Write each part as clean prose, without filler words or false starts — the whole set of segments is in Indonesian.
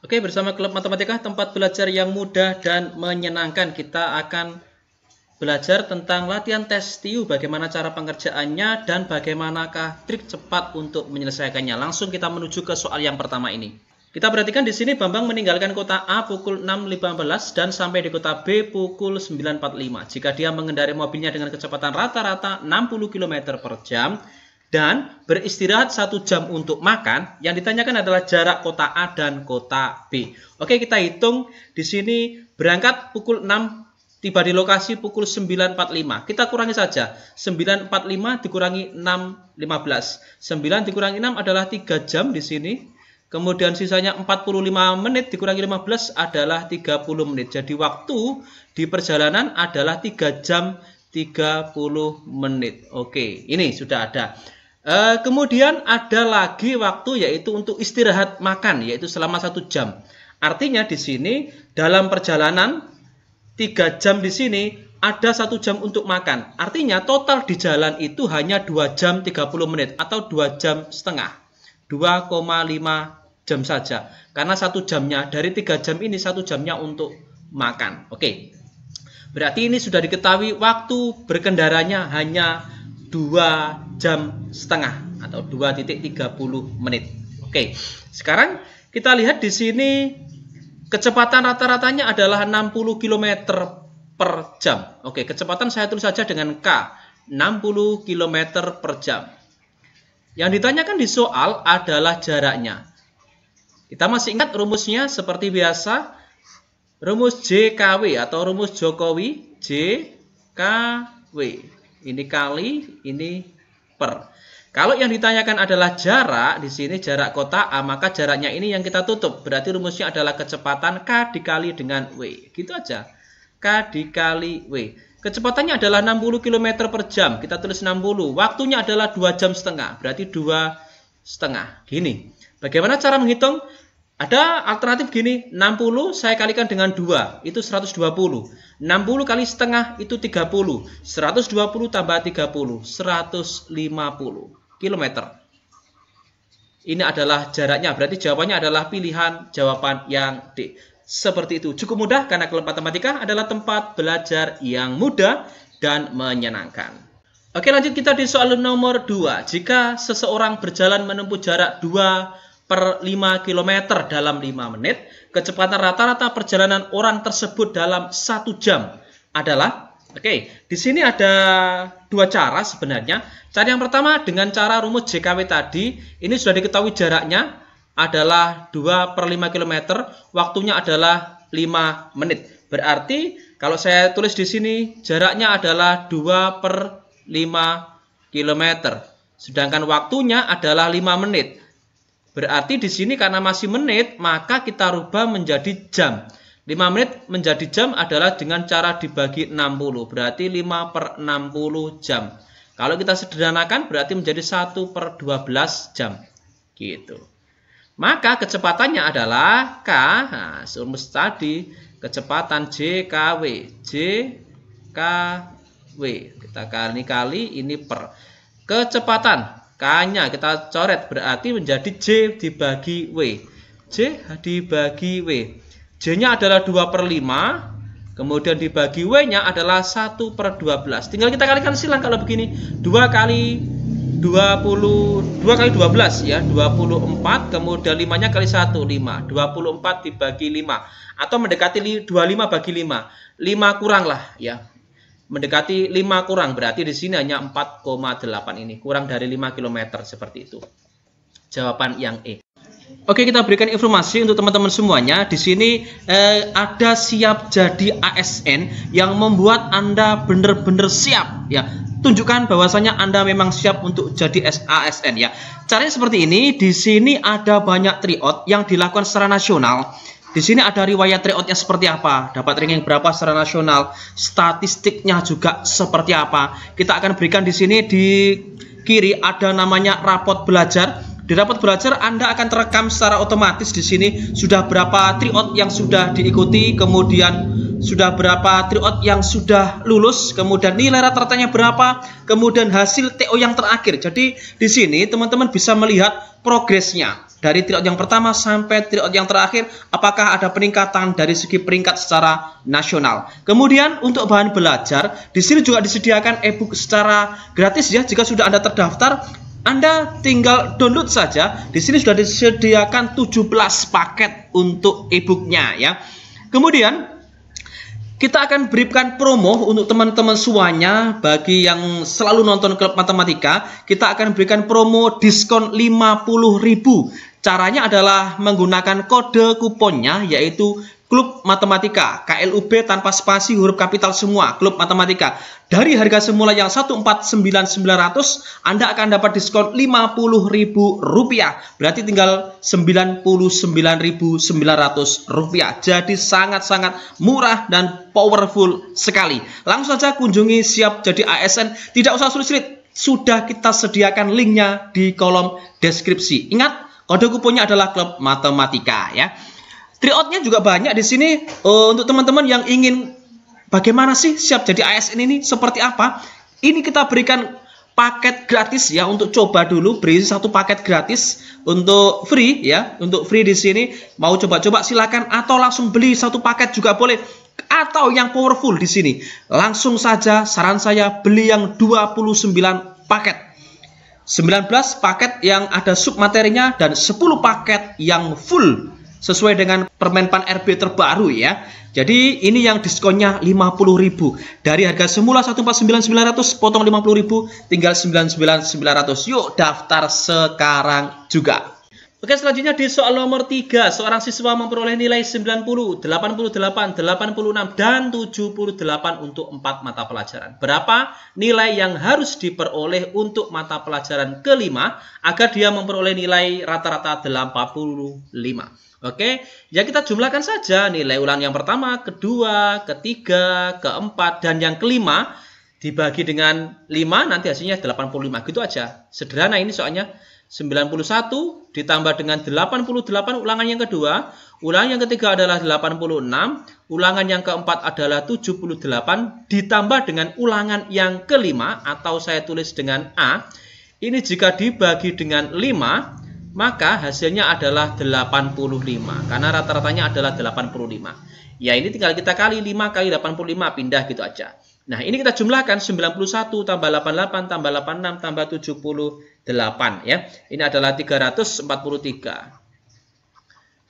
Oke, bersama Klub Matematika, tempat belajar yang mudah dan menyenangkan. Kita akan belajar tentang latihan tes TIU, bagaimana cara pengerjaannya dan bagaimanakah trik cepat untuk menyelesaikannya. Langsung kita menuju ke soal yang pertama ini. Kita perhatikan di sini Bambang meninggalkan kota A pukul 6.15 dan sampai di kota B pukul 9.45. Jika dia mengendarai mobilnya dengan kecepatan rata-rata 60 km per jam dan beristirahat 1 jam untuk makan, yang ditanyakan adalah jarak kota A dan kota B. Oke, kita hitung di sini berangkat pukul 6, tiba di lokasi pukul 9.45. Kita kurangi saja. 9.45 dikurangi 6.15. 9 dikurangi 6 adalah 3 jam di sini. Kemudian sisanya 45 menit dikurangi 15 adalah 30 menit. Jadi waktu di perjalanan adalah 3 jam 30 menit. Oke, ini sudah ada. Kemudian ada lagi waktu yaitu untuk istirahat makan, yaitu selama 1 jam. Artinya di sini dalam perjalanan 3 jam di sini ada 1 jam untuk makan. Artinya total di jalan itu hanya 2 jam 30 menit atau 2 jam setengah. 2,5 jam saja. Karena 1 jamnya dari 3 jam ini 1 jamnya untuk makan. Oke. Berarti ini sudah diketahui waktu berkendaranya hanya 2 jam setengah atau 2.30 menit. Oke. Sekarang kita lihat di sini kecepatan rata-ratanya adalah 60 km per jam. Oke, kecepatan saya tulis saja dengan K, 60 km per jam. Yang ditanyakan di soal adalah jaraknya. Kita masih ingat rumusnya seperti biasa. Rumus JKW atau rumus Jokowi, JKW. Ini kali, ini per. Kalau yang ditanyakan adalah jarak, di sini jarak kota A, maka jaraknya ini yang kita tutup. Berarti rumusnya adalah kecepatan K dikali dengan W. Gitu aja. K dikali W. Kecepatannya adalah 60 km per jam. Kita tulis 60. Waktunya adalah 2 jam setengah. Berarti 2,5. Gini. Bagaimana cara menghitung? Ada alternatif gini, 60 saya kalikan dengan 2, itu 120. 60 kali setengah itu 30. 120 tambah 30, 150 km. Ini adalah jaraknya, berarti jawabannya adalah pilihan jawaban yang D. Seperti itu, cukup mudah karena Klub Matematika adalah tempat belajar yang mudah dan menyenangkan. Oke, lanjut kita di soal nomor 2. Jika seseorang berjalan menempuh jarak 2/5 km dalam 5 menit, kecepatan rata-rata perjalanan orang tersebut dalam 1 jam adalah, oke, di sini ada 2 cara sebenarnya. Cara yang pertama dengan cara rumus JKW tadi, ini sudah diketahui jaraknya adalah 2/5 km, waktunya adalah 5 menit. Berarti kalau saya tulis di sini jaraknya adalah 2/5 km, sedangkan waktunya adalah 5 menit. Berarti di sini karena masih menit, maka kita rubah menjadi jam. 5 menit menjadi jam adalah dengan cara dibagi 60. Berarti 5/60 jam. Kalau kita sederhanakan berarti menjadi 1/12 jam. Gitu. Maka kecepatannya adalah K, nah, rumus tadi, kecepatan JKW. JKW. Kita kali ini per. Kecepatan K-nya kita coret, berarti menjadi J dibagi W. J dibagi W. J-nya adalah 2/5. Kemudian dibagi W-nya adalah 1/12. Tinggal kita kalikan silang kalau begini. 2 kali 12 ya. 24. Kemudian 5-nya kali 1. 5. 24 dibagi 5. Atau mendekati 25 bagi 5. 5 kurang lah ya. Mendekati 5 kurang, berarti di sini hanya 4,8 ini, kurang dari 5 km seperti itu. Jawaban yang E. Oke, kita berikan informasi untuk teman-teman semuanya. Di sini ada siap jadi ASN yang membuat Anda benar-benar siap ya. Tunjukkan bahwasanya Anda memang siap untuk jadi ASN ya. Caranya seperti ini. Di sini ada banyak tryout yang dilakukan secara nasional. Di sini ada riwayat tryoutnya seperti apa, dapat ranking berapa secara nasional, statistiknya juga seperti apa. Kita akan berikan di sini di kiri ada namanya rapot belajar. di rapat belajar Anda akan terekam secara otomatis di sini sudah berapa tryout yang sudah diikuti, kemudian sudah berapa tryout yang sudah lulus, kemudian nilai rata-ratanya berapa, kemudian hasil TO yang terakhir. Jadi di sini teman-teman bisa melihat progresnya dari tryout yang pertama sampai tryout yang terakhir, apakah ada peningkatan dari segi peringkat secara nasional. Kemudian untuk bahan belajar, di sini juga disediakan e-book secara gratis ya. Jika sudah Anda terdaftar, Anda tinggal download saja. Di sini sudah disediakan 17 paket untuk e-booknya ya. Kemudian kita akan berikan promo untuk teman-teman semuanya. Bagi yang selalu nonton Klub Matematika, kita akan berikan promo diskon 50.000. Caranya adalah menggunakan kode kuponnya, yaitu Klub Matematika, KLUB tanpa spasi, huruf kapital semua, Klub Matematika. Dari harga semula yang 149.900, Anda akan dapat diskon Rp50.000. Berarti tinggal Rp99.900. Jadi sangat-sangat murah dan powerful sekali. Langsung saja kunjungi Siap Jadi ASN. Tidak usah sulit-sulit, sudah kita sediakan linknya di kolom deskripsi. Ingat, kode kuponnya adalah Klub Matematika ya. Tryoutnya juga banyak di sini. Untuk teman-teman yang ingin bagaimana sih Siap Jadi ASN ini seperti apa? Ini kita berikan paket gratis ya, untuk coba dulu, beri satu paket gratis untuk free ya. Untuk free di sini, mau coba-coba silakan, atau langsung beli satu paket juga boleh. Atau yang powerful di sini, langsung saja saran saya beli yang 29 paket. 19 paket yang ada submaterinya dan 10 paket yang full sesuai dengan Permenpan RB terbaru ya. Jadi ini yang diskonnya 50.000. Dari harga semula 149.900 potong 50.000 tinggal 99.900. Yuk daftar sekarang juga. Oke, selanjutnya di soal nomor 3, seorang siswa memperoleh nilai 90, 88, 86, dan 78 untuk 4 mata pelajaran. Berapa nilai yang harus diperoleh untuk mata pelajaran kelima agar dia memperoleh nilai rata-rata 85? Oke, ya kita jumlahkan saja nilai ulang yang pertama, kedua, ketiga, keempat, dan yang kelima dibagi dengan 5, nanti hasilnya 85. Gitu aja. Sederhana ini soalnya. 91 ditambah dengan 88 ulangan yang kedua, ulangan yang ketiga adalah 86, ulangan yang keempat adalah 78, ditambah dengan ulangan yang kelima, atau saya tulis dengan A. Ini jika dibagi dengan 5, maka hasilnya adalah 85, karena rata-ratanya adalah 85. Ya, ini tinggal kita kali 5 kali 85, pindah gitu aja. Nah, ini kita jumlahkan 91 tambah 88 tambah 86 tambah 78 ya. Ini adalah 343.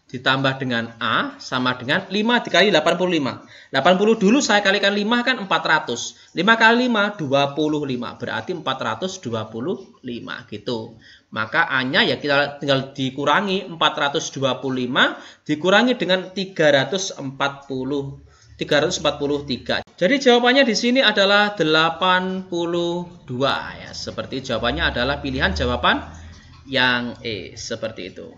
Ditambah dengan A sama dengan 5 dikali 85. 80 dulu saya kalikan 5 kan 400. 5 kali 5 25. Berarti 425 gitu. Maka A-nya ya kita tinggal dikurangi 425 dikurangi dengan 343. Jadi jawabannya di sini adalah 82 ya. Seperti jawabannya adalah pilihan jawaban yang E, seperti itu.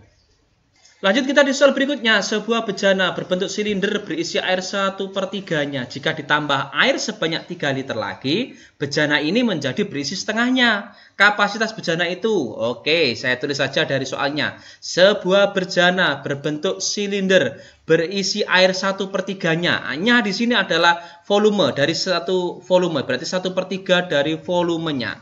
Lanjut kita di soal berikutnya. Sebuah bejana berbentuk silinder berisi air 1/3-nya. Jika ditambah air sebanyak 3 liter lagi, bejana ini menjadi berisi setengahnya. Kapasitas bejana itu, oke, saya tulis saja dari soalnya. Sebuah bejana berbentuk silinder berisi air 1/3-nya. A-nya di sini adalah volume, dari satu volume, berarti 1/3 dari volumenya.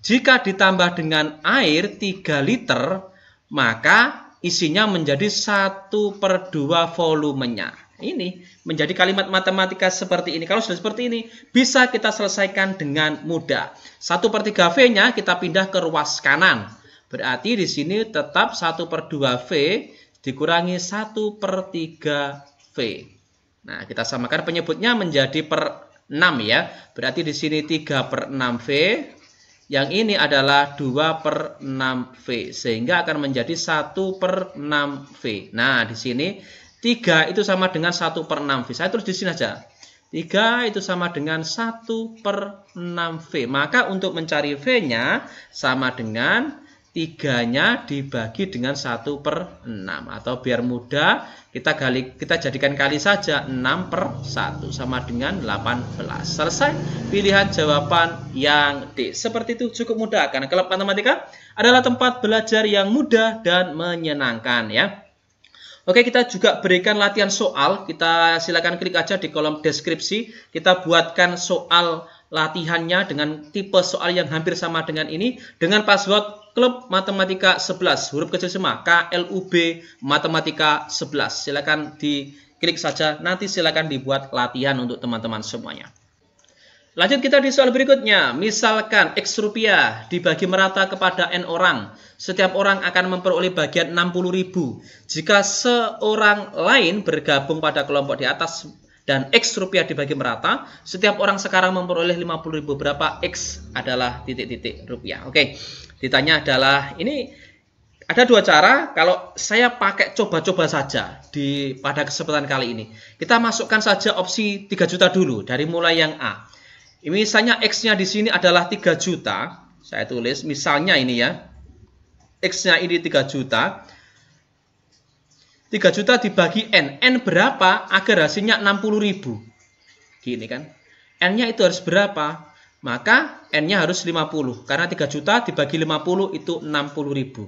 Jika ditambah dengan air 3 liter, maka isinya menjadi 1/2 volumenya. Ini menjadi kalimat matematika seperti ini. Kalau sudah seperti ini, bisa kita selesaikan dengan mudah. 1/3 V-nya kita pindah ke ruas kanan. Berarti di sini tetap 1/2 V dikurangi 1/3 V. Nah, kita samakan penyebutnya menjadi per 6 ya. Berarti di sini 3/6 V. Yang ini adalah 2/6 V, sehingga akan menjadi 1/6 V. Nah, di sini 3 itu sama dengan 1/6 V. Saya tulis di sini aja. 3 itu sama dengan 1/6 V. Maka untuk mencari V-nya sama dengan 3-nya dibagi dengan 1/6. Atau biar mudah, kita jadikan kali saja. 6/1 sama dengan 18. Selesai pilihan jawaban yang D. Seperti itu, cukup mudah. Karena klub matematika adalah tempat belajar yang mudah dan menyenangkan ya. Oke, kita juga berikan latihan soal. Kita silakan klik aja di kolom deskripsi. Kita buatkan soal latihannya dengan tipe soal yang hampir sama dengan ini. Dengan password Klub Matematika 11. Huruf kecil semua. KLUB Matematika 11. Silakan diklik saja. Nanti silakan dibuat latihan untuk teman-teman semuanya. Lanjut kita di soal berikutnya. Misalkan X rupiah dibagi merata kepada N orang. Setiap orang akan memperoleh bagian 60.000. Jika seorang lain bergabung pada kelompok di atas dan X rupiah dibagi merata, setiap orang sekarang memperoleh 50.000. Berapa X adalah titik-titik rupiah. Oke, ditanya adalah ini ada dua cara. Kalau saya pakai coba-coba saja pada kesempatan kali ini. Kita masukkan saja opsi 3 juta dulu dari mulai yang A. Misalnya X-nya di sini adalah 3 juta. Saya tulis misalnya ini ya. X-nya ini 3 juta. 3 juta dibagi N. N berapa agar hasilnya 60.000? Gini kan. N-nya itu harus berapa? Maka N-nya harus 50. Karena 3 juta dibagi 50 itu 60.000.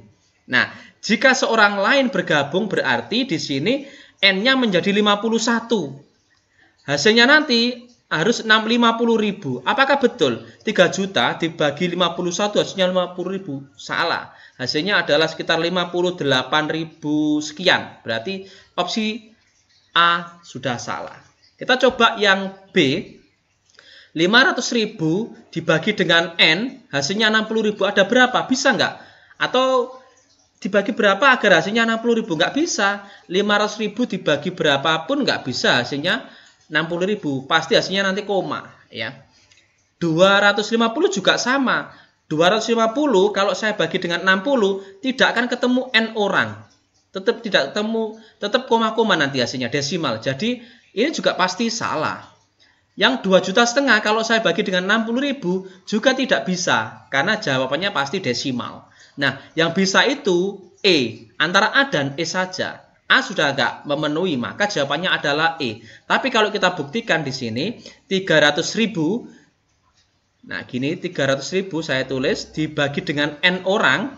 Nah, jika seorang lain bergabung berarti di sini N-nya menjadi 51. Hasilnya nanti harus 50.000. Apakah betul 3 juta dibagi 51 hasilnya 50.000? Salah. Hasilnya adalah sekitar 58.000 sekian. Berarti opsi A sudah salah. Kita coba yang B. 500.000 dibagi dengan N hasilnya 60.000. Ada berapa? Bisa nggak? Atau dibagi berapa agar hasilnya 60.000? Nggak bisa. 500.000 dibagi berapapun nggak bisa hasilnya 60.000, pasti hasilnya nanti koma ya. 250 juga sama. 250 kalau saya bagi dengan 60 tidak akan ketemu N orang. Tetap tidak ketemu, tetap koma-koma nanti hasilnya desimal. Jadi ini juga pasti salah. Yang 2,5 juta kalau saya bagi dengan 60.000 juga tidak bisa karena jawabannya pasti desimal. Nah, yang bisa itu E, antara A dan E saja. A sudah nggak memenuhi, maka jawabannya adalah E. Tapi kalau kita buktikan di sini, 300.000, nah gini 300.000 saya tulis, dibagi dengan N orang,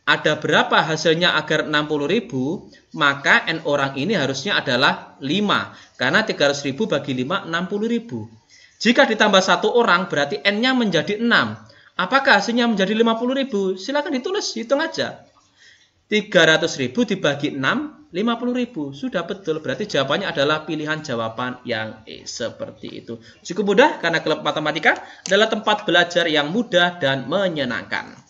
ada berapa hasilnya agar 60.000, maka N orang ini harusnya adalah 5. Karena 300.000 bagi 5, 60.000. Jika ditambah 1 orang, berarti N-nya menjadi 6. Apakah hasilnya menjadi 50.000? Silakan ditulis, hitung aja. 300.000 dibagi 6, 50.000. Sudah betul, berarti jawabannya adalah pilihan jawaban yang E. Seperti itu. Cukup mudah karena klub matematika adalah tempat belajar yang mudah dan menyenangkan.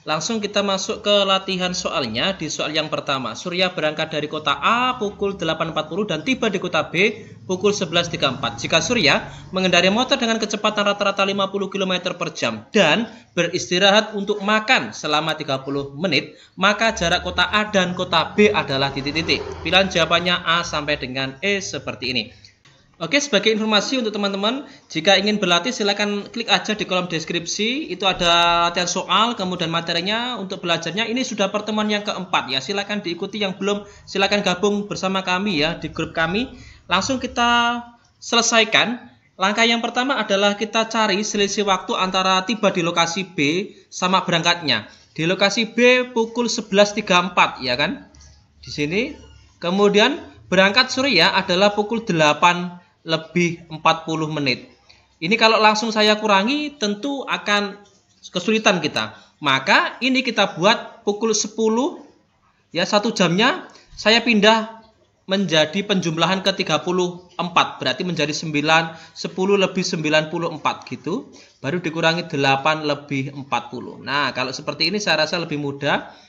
Langsung kita masuk ke latihan soalnya. Di soal yang pertama, Surya berangkat dari kota A pukul 8.40 dan tiba di kota B pukul 11.34. Jika Surya mengendarai motor dengan kecepatan rata-rata 50 km per jam dan beristirahat untuk makan selama 30 menit, maka jarak kota A dan kota B adalah titik-titik. Pilihan jawabannya A sampai dengan E seperti ini. Oke, sebagai informasi untuk teman-teman, jika ingin berlatih silakan klik aja di kolom deskripsi. Itu ada latihan soal, kemudian materinya untuk belajarnya. Ini sudah pertemuan yang keempat ya. Silakan diikuti, yang belum silakan gabung bersama kami ya di grup kami. Langsung kita selesaikan. Langkah yang pertama adalah kita cari selisih waktu antara tiba di lokasi B sama berangkatnya. Di lokasi B pukul 11.34 ya kan? Di sini. Kemudian berangkat Surya adalah pukul 8 lebih 40 menit. Ini kalau langsung saya kurangi tentu akan kesulitan kita. Maka ini kita buat pukul 10 ya, 1 jamnya saya pindah menjadi penjumlahan ke 34. Berarti menjadi 10 lebih 94 gitu. Baru dikurangi 8 lebih 40. Nah, kalau seperti ini saya rasa lebih mudah.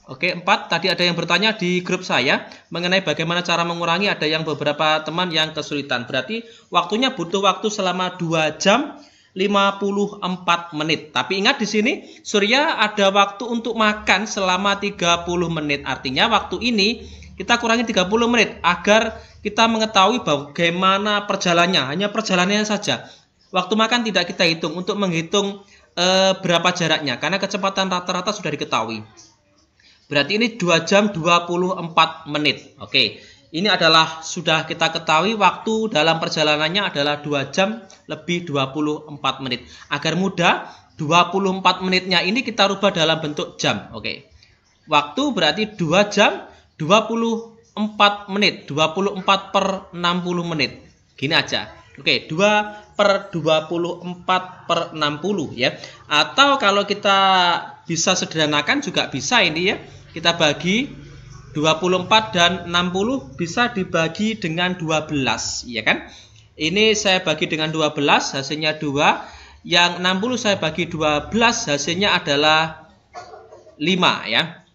Oke, 4. Tadi ada yang bertanya di grup saya mengenai bagaimana cara mengurangi. Ada yang beberapa teman yang kesulitan. Berarti waktunya butuh waktu selama 2 jam 54 menit. Tapi ingat di sini Surya ada waktu untuk makan selama 30 menit. Artinya waktu ini kita kurangi 30 menit agar kita mengetahui bagaimana perjalanannya. Hanya perjalanannya saja. Waktu makan tidak kita hitung. Untuk menghitung berapa jaraknya, karena kecepatan rata-rata sudah diketahui. Berarti ini 2 jam 24 menit. Oke, ini adalah sudah kita ketahui waktu dalam perjalanannya adalah 2 jam lebih 24 menit. Agar mudah, 24 menitnya ini kita rubah dalam bentuk jam. Oke, waktu berarti 2 jam 24 menit. 24 per 60 menit. Gini aja. Oke, 2 per 24 per 60 ya. Atau kalau kita bisa sederhanakan juga bisa ini ya. Kita bagi 24 dan 60 bisa dibagi dengan 12 ya kan. Ini saya bagi dengan 12 hasilnya 2. Yang 60 saya bagi 12 hasilnya adalah 5 ya.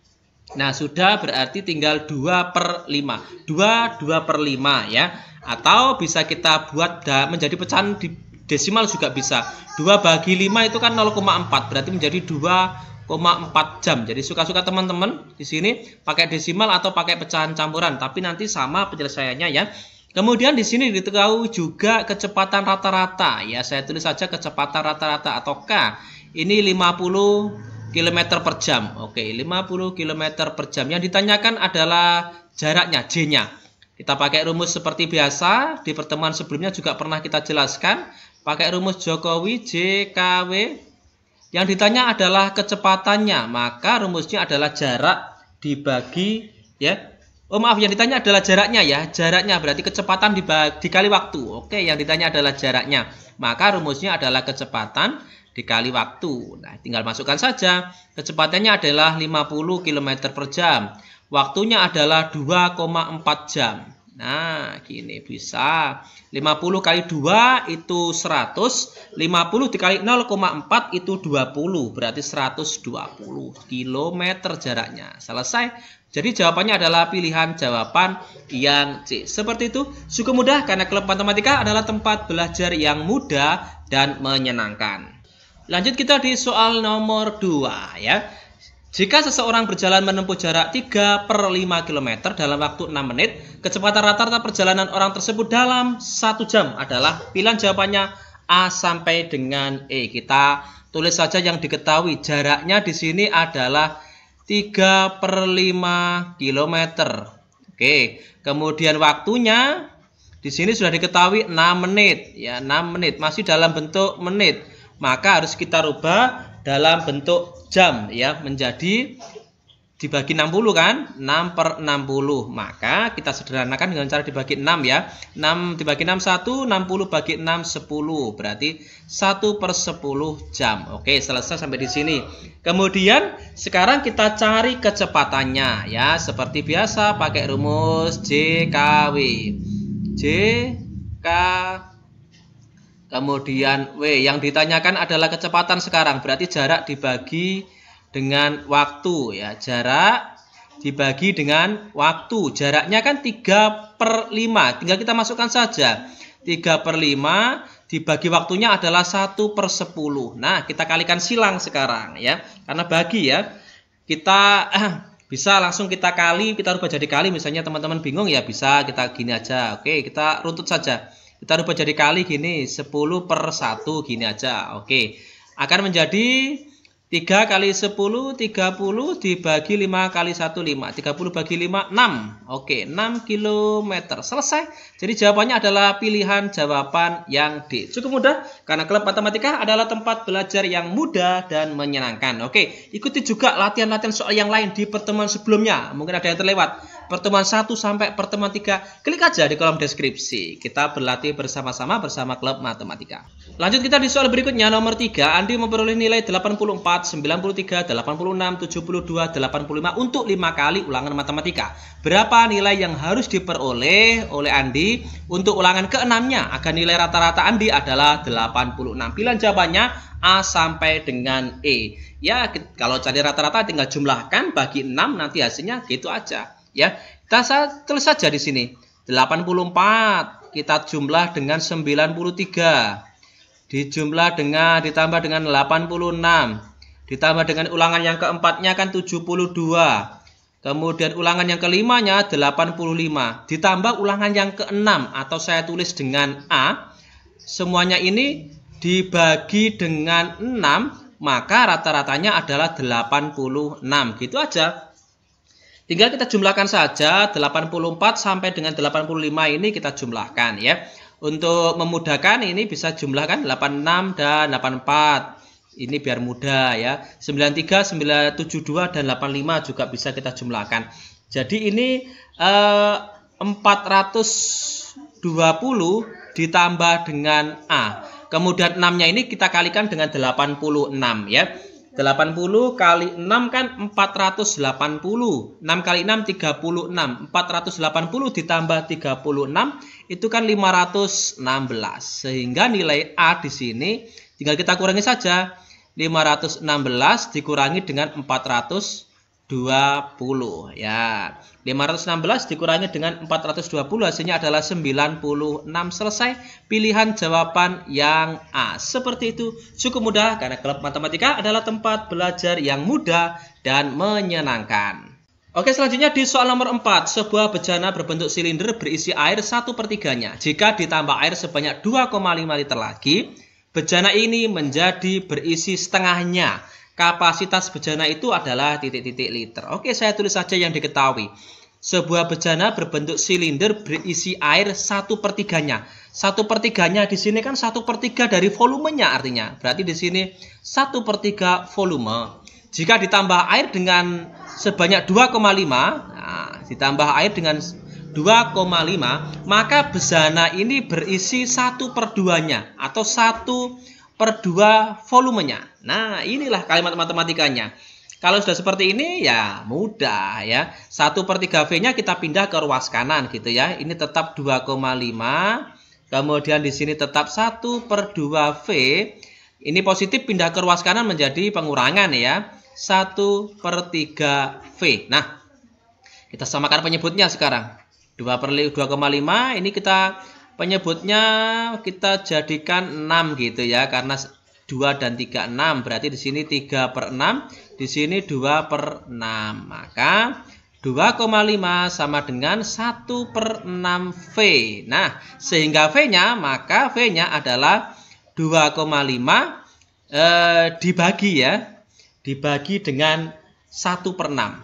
Nah sudah, berarti tinggal 2 per 5. 2 per 5 ya. Atau bisa kita buat menjadi pecahan di desimal juga bisa. 2 bagi 5 itu kan 0,4, berarti menjadi 2,4 jam. Jadi suka-suka teman-teman di sini pakai desimal atau pakai pecahan campuran, tapi nanti sama penyelesaiannya ya. Kemudian di sini diketahui juga kecepatan rata-rata ya. Saya tulis saja kecepatan rata-rata atau K. Ini 50 km per jam. Oke, 50 km per jam. Yang ditanyakan adalah jaraknya, J-nya. Kita pakai rumus seperti biasa. Di pertemuan sebelumnya juga pernah kita jelaskan. Pakai rumus Jokowi JKW. Yang ditanya adalah kecepatannya. Maka rumusnya adalah jarak dibagi ya. Oh maaf, yang ditanya adalah jaraknya ya. Jaraknya berarti kecepatan dikali waktu. Oke, yang ditanya adalah jaraknya. Maka rumusnya adalah kecepatan dikali waktu. Nah, tinggal masukkan saja. Kecepatannya adalah 50 km per jam. Waktunya adalah 2,4 jam. Nah, gini bisa. 50 kali 2 itu 100. 50 dikali 0,4 itu 20. Berarti 120 km jaraknya. Selesai. Jadi jawabannya adalah pilihan jawaban yang C. Seperti itu. Cukup mudah karena klub matematika adalah tempat belajar yang mudah dan menyenangkan. Lanjut kita di soal nomor 2 ya. Jika seseorang berjalan menempuh jarak 3 per 5 km dalam waktu 6 menit, kecepatan rata-rata perjalanan orang tersebut dalam 1 jam adalah, pilihan jawabannya A sampai dengan E. Kita tulis saja yang diketahui. Jaraknya di sini adalah 3 per 5 km. Oke, kemudian waktunya di sini sudah diketahui 6 menit ya, 6 menit masih dalam bentuk menit. Maka harus kita rubah dalam bentuk jam ya, menjadi dibagi 60 kan, 6 per 60. Maka kita sederhanakan dengan cara dibagi 6 ya. 6 dibagi 6 1, 60 bagi 6 10. Berarti 1 per 10 jam. Oke, selesai sampai di sini. Kemudian sekarang kita cari kecepatannya ya. Seperti biasa pakai rumus JKW. JK kemudian W. Yang ditanyakan adalah kecepatan sekarang. Berarti jarak dibagi dengan waktu ya. Jarak dibagi dengan waktu. Jaraknya kan 3 per 5. Tinggal kita masukkan saja. 3 per 5 dibagi waktunya adalah 1 per 10. Nah, kita kalikan silang sekarang ya. Karena bagi ya. Kita bisa langsung kita kali. Kita rubah jadi kali. Misalnya teman-teman bingung ya, bisa kita gini aja. Oke, kita runtut saja. Kita rubah jadi kali gini, 10 per 1 gini aja. Oke, akan menjadi 3 kali 10, 30 dibagi 5 kali 1, 5. 30 bagi 5, 6. Oke, 6 km. Selesai. Jadi jawabannya adalah pilihan jawaban yang D. Cukup mudah, karena klub matematika adalah tempat belajar yang mudah dan menyenangkan. Oke, ikuti juga latihan-latihan soal yang lain di pertemuan sebelumnya. Mungkin ada yang terlewat. Pertemuan 1 sampai pertemuan 3, klik aja di kolom deskripsi. Kita berlatih bersama-sama bersama klub matematika. Lanjut kita di soal berikutnya, nomor 3. Andi memperoleh nilai 84, 93, 86, 72, 85 untuk 5 kali ulangan matematika. Berapa nilai yang harus diperoleh oleh Andi untuk ulangan ke-6-nya agar nilai rata-rata Andi adalah 86. Pilihan jawabannya A sampai dengan E. Ya, kalau cari rata-rata tinggal jumlahkan bagi 6, nanti hasilnya gitu aja. Ya, kita tulis saja di sini 84 kita jumlah dengan 93 ditambah dengan 86 ditambah dengan ulangan yang keempatnya kan 72, kemudian ulangan yang kelimanya 85 ditambah ulangan yang keenam, atau saya tulis dengan A, semuanya ini dibagi dengan 6 maka rata-ratanya adalah 86. Gitu aja. Tinggal kita jumlahkan saja 84 sampai dengan 85 ini kita jumlahkan ya. Untuk memudahkan ini bisa jumlahkan 86 dan 84. Ini biar mudah ya. 93, 972 dan 85 juga bisa kita jumlahkan. Jadi ini 420 ditambah dengan A. Kemudian 6-nya ini kita kalikan dengan 86 ya. 80 kali 6 kan 480. 6 kali 6 36. 480 ditambah 36 itu kan 516. Sehingga nilai A di sini tinggal kita kurangi saja. 516 dikurangi dengan 420 ya. 516 dikurangi dengan 420 hasilnya adalah 96. Selesai pilihan jawaban yang A. Seperti itu, cukup mudah karena klub matematika adalah tempat belajar yang mudah dan menyenangkan. Oke, selanjutnya di soal nomor 4, sebuah bejana berbentuk silinder berisi air 1/3-nya. Jika ditambah air sebanyak 2,5 liter lagi, bejana ini menjadi berisi setengahnya. Kapasitas bejana itu adalah titik-titik liter. Oke, saya tulis saja yang diketahui. Sebuah bejana berbentuk silinder berisi air 1/3-nya. 1/3-nya di sini kan 1/3 dari volumenya artinya. Berarti di sini 1/3 volume. Jika ditambah air dengan sebanyak 2,5, nah, ditambah air dengan 2,5, maka bejana ini berisi 1/2-nya atau 1/2 volumenya. Nah, inilah kalimat matematikanya. Kalau sudah seperti ini ya mudah ya. 1/3 V-nya kita pindah ke ruas kanan gitu ya. Ini tetap 2,5. Kemudian di sini tetap 1/2 V. Ini positif pindah ke ruas kanan menjadi pengurangan ya. 1/3 V. Nah, kita samakan penyebutnya sekarang. 2,5 ini kita penyebutnya kita jadikan 6 gitu ya, karena 2 dan 3 6, berarti di sini 3/6, di sini 2/6. Maka 2,5 sama dengan 1/6 V. Nah, sehingga V-nya, maka V-nya adalah 2,5 dibagi ya. Dibagi dengan 1/6.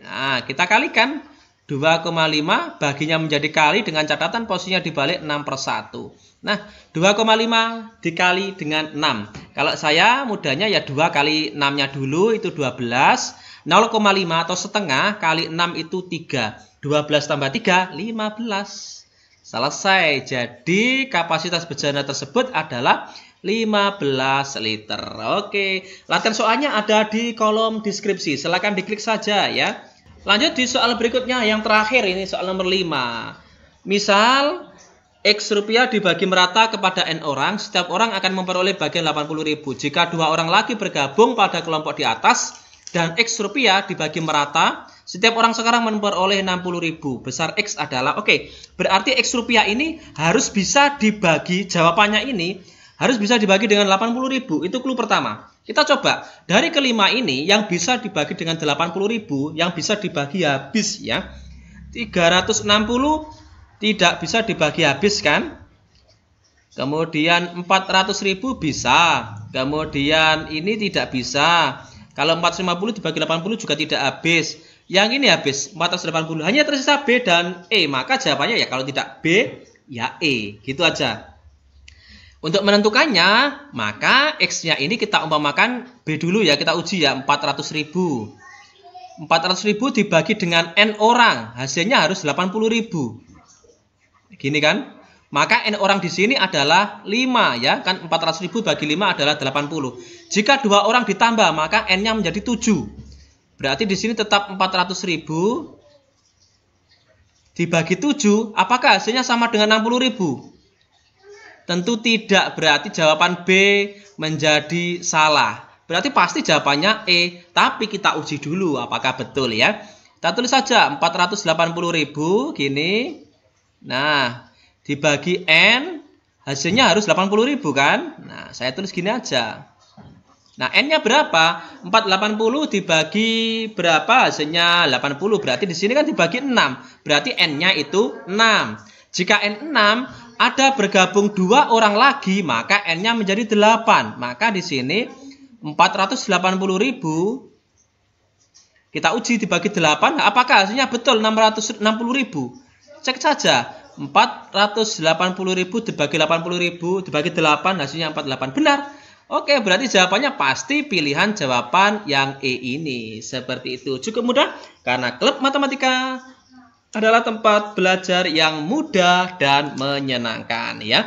Nah, kita kalikan 2,5 baginya menjadi kali dengan catatan posisinya dibalik 6/1. Nah, 2,5 dikali dengan 6. Kalau saya mudahnya ya 2 kali 6-nya dulu itu 12. 0,5 atau setengah kali 6 itu 3. 12 tambah 3, 15. Selesai. Jadi kapasitas bejana tersebut adalah 15 liter. Oke, latihan soalnya ada di kolom deskripsi. Silahkan diklik saja ya. Lanjut di soal berikutnya yang terakhir, ini soal nomor 5. Misal X rupiah dibagi merata kepada N orang, setiap orang akan memperoleh bagian 80.000. Jika 2 orang lagi bergabung pada kelompok di atas dan X rupiah dibagi merata, setiap orang sekarang memperoleh 60.000. Besar X adalah, oke, berarti X rupiah ini harus bisa dibagi, jawabannya ini harus bisa dibagi dengan 80.000. Itu clue pertama. Kita coba, dari kelima ini yang bisa dibagi dengan 80.000, yang bisa dibagi habis ya. 360 tidak bisa dibagi habis kan? Kemudian 400.000 bisa. Kemudian ini tidak bisa. Kalau 450 dibagi 80 juga tidak habis. Yang ini habis 480. Hanya tersisa B dan E. Maka jawabannya ya kalau tidak B ya E. Gitu aja. Untuk menentukannya, maka X-nya ini kita umpamakan B dulu ya, kita uji ya, 400.000. 400.000 dibagi dengan N orang, hasilnya harus 80.000. Gini kan? Maka N orang di sini adalah 5 ya, kan 400.000 bagi 5 adalah 80. Jika 2 orang ditambah, maka N-nya menjadi 7. Berarti di sini tetap 400.000 dibagi 7, apakah hasilnya sama dengan 60.000? Tentu tidak, berarti jawaban B menjadi salah. Berarti pasti jawabannya E, tapi kita uji dulu apakah betul ya. Kita tulis saja 480.000 gini. Nah, dibagi N, hasilnya harus 80.000 kan? Nah, saya tulis gini aja. Nah, N-nya berapa? 480 dibagi berapa? Hasilnya 80, berarti di sini kan dibagi 6. Berarti N-nya itu 6. Jika N 6 ada bergabung 2 orang lagi, maka N-nya menjadi 8. Maka di sini 480.000 kita uji dibagi 8, apakah hasilnya betul 660.000? Cek saja. 480.000 dibagi 80.000 dibagi 8 hasilnya 48. Benar. Oke, berarti jawabannya pasti pilihan jawaban yang E ini. Seperti itu. Cukup mudah karena klub matematika adalah tempat belajar yang mudah dan menyenangkan ya.